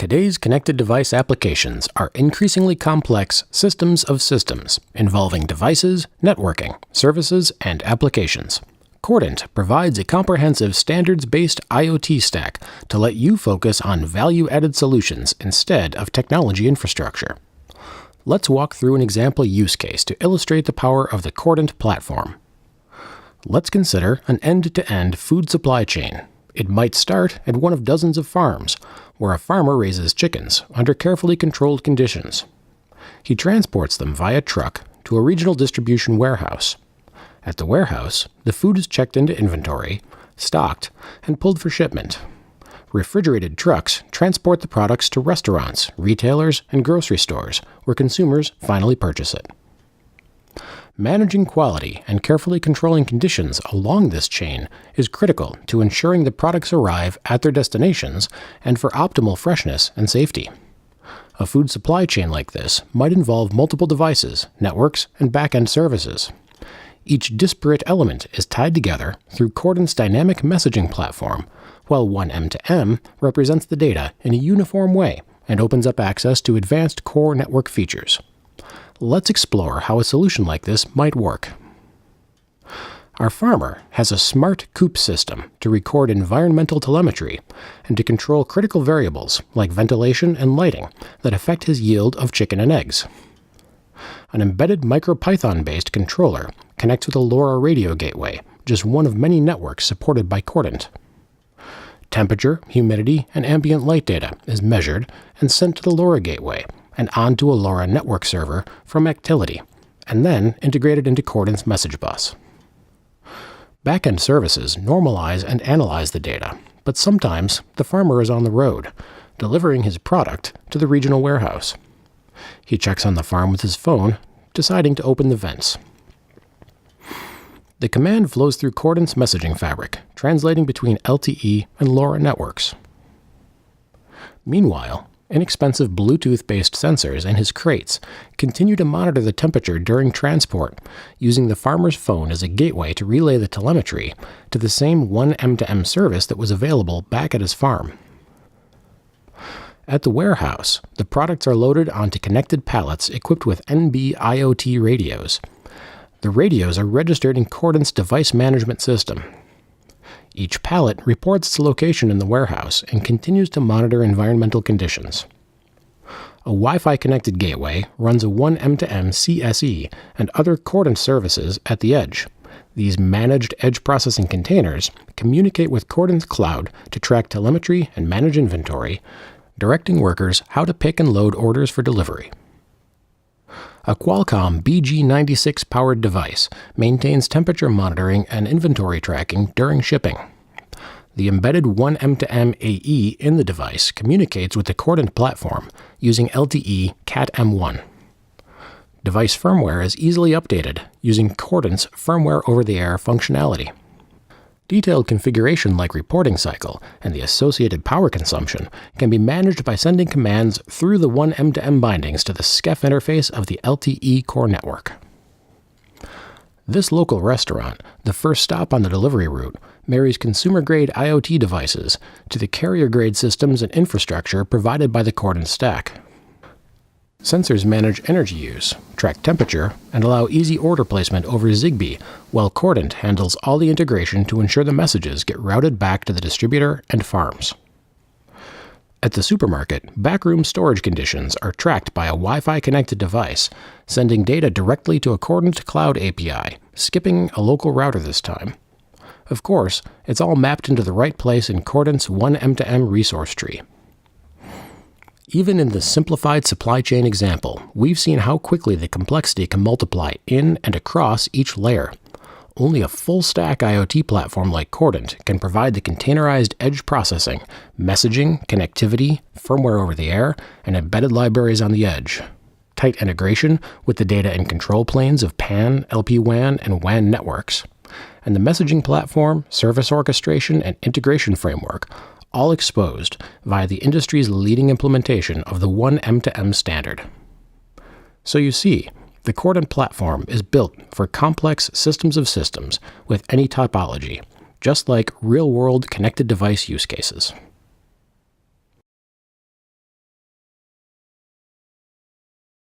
Today's connected device applications are increasingly complex systems of systems involving devices, networking, services, and applications. Cordant provides a comprehensive standards-based IoT stack to let you focus on value-added solutions instead of technology infrastructure. Let's walk through an example use case to illustrate the power of the Cordant platform. Let's consider an end-to-end food supply chain. It might start at one of dozens of farms, where a farmer raises chickens under carefully controlled conditions. He transports them via truck to a regional distribution warehouse. At the warehouse, the food is checked into inventory, stocked, and pulled for shipment. Refrigerated trucks transport the products to restaurants, retailers, and grocery stores, where consumers finally purchase it. Managing quality and carefully controlling conditions along this chain is critical to ensuring the products arrive at their destinations and for optimal freshness and safety. A food supply chain like this might involve multiple devices, networks, and back-end services. Each disparate element is tied together through Cordant's dynamic messaging platform, while one M2M represents the data in a uniform way and opens up access to advanced core network features. Let's explore how a solution like this might work. Our farmer has a smart coop system to record environmental telemetry and to control critical variables like ventilation and lighting that affect his yield of chicken and eggs. An embedded MicroPython-based controller connects with a LoRa radio gateway, just one of many networks supported by Cordant. Temperature, humidity, and ambient light data is measured and sent to the LoRa gateway and onto a LoRa network server from Actility, and then integrated into Cordant's message bus. Back-end services normalize and analyze the data, but sometimes the farmer is on the road, delivering his product to the regional warehouse. He checks on the farm with his phone, deciding to open the vents. The command flows through Cordant's messaging fabric, translating between LTE and LoRa networks. Meanwhile, inexpensive Bluetooth-based sensors in his crates continue to monitor the temperature during transport, using the farmer's phone as a gateway to relay the telemetry to the same one M2M service that was available back at his farm. At the warehouse, the products are loaded onto connected pallets equipped with NB-IoT radios. The radios are registered in Cordant's device management system. Each pallet reports its location in the warehouse and continues to monitor environmental conditions. A Wi-Fi connected gateway runs a one M2M CSE and other Cordant services at the edge. These managed edge processing containers communicate with Cordant's cloud to track telemetry and manage inventory, directing workers how to pick and load orders for delivery. A Qualcomm BG96-powered device maintains temperature monitoring and inventory tracking during shipping. The embedded one M2M AE in the device communicates with the Cordant platform using LTE Cat-M1. Device firmware is easily updated using Cordant's firmware over-the-air functionality. Detailed configuration like reporting cycle and the associated power consumption can be managed by sending commands through the one M2M bindings to the SCEF interface of the LTE core network. This local restaurant, the first stop on the delivery route, marries consumer-grade IoT devices to the carrier-grade systems and infrastructure provided by the Cordant stack. Sensors manage energy use, track temperature, and allow easy order placement over Zigbee, while Cordant handles all the integration to ensure the messages get routed back to the distributor and farms. At the supermarket, backroom storage conditions are tracked by a Wi-Fi connected device, sending data directly to a Cordant Cloud API, skipping a local router this time. Of course, it's all mapped into the right place in Cordant's one M2M resource tree. Even in the simplified supply chain example, we've seen how quickly the complexity can multiply in and across each layer. Only a full-stack IoT platform like Cordant can provide the containerized edge processing, messaging, connectivity, firmware over the air, and embedded libraries on the edge. Tight integration with the data and control planes of PAN, LPWAN, and WAN networks. And the messaging platform, service orchestration, and integration framework, all exposed via the industry's leading implementation of the one M2M standard. So you see, the Cordant platform is built for complex systems of systems with any topology, just like real-world connected device use cases.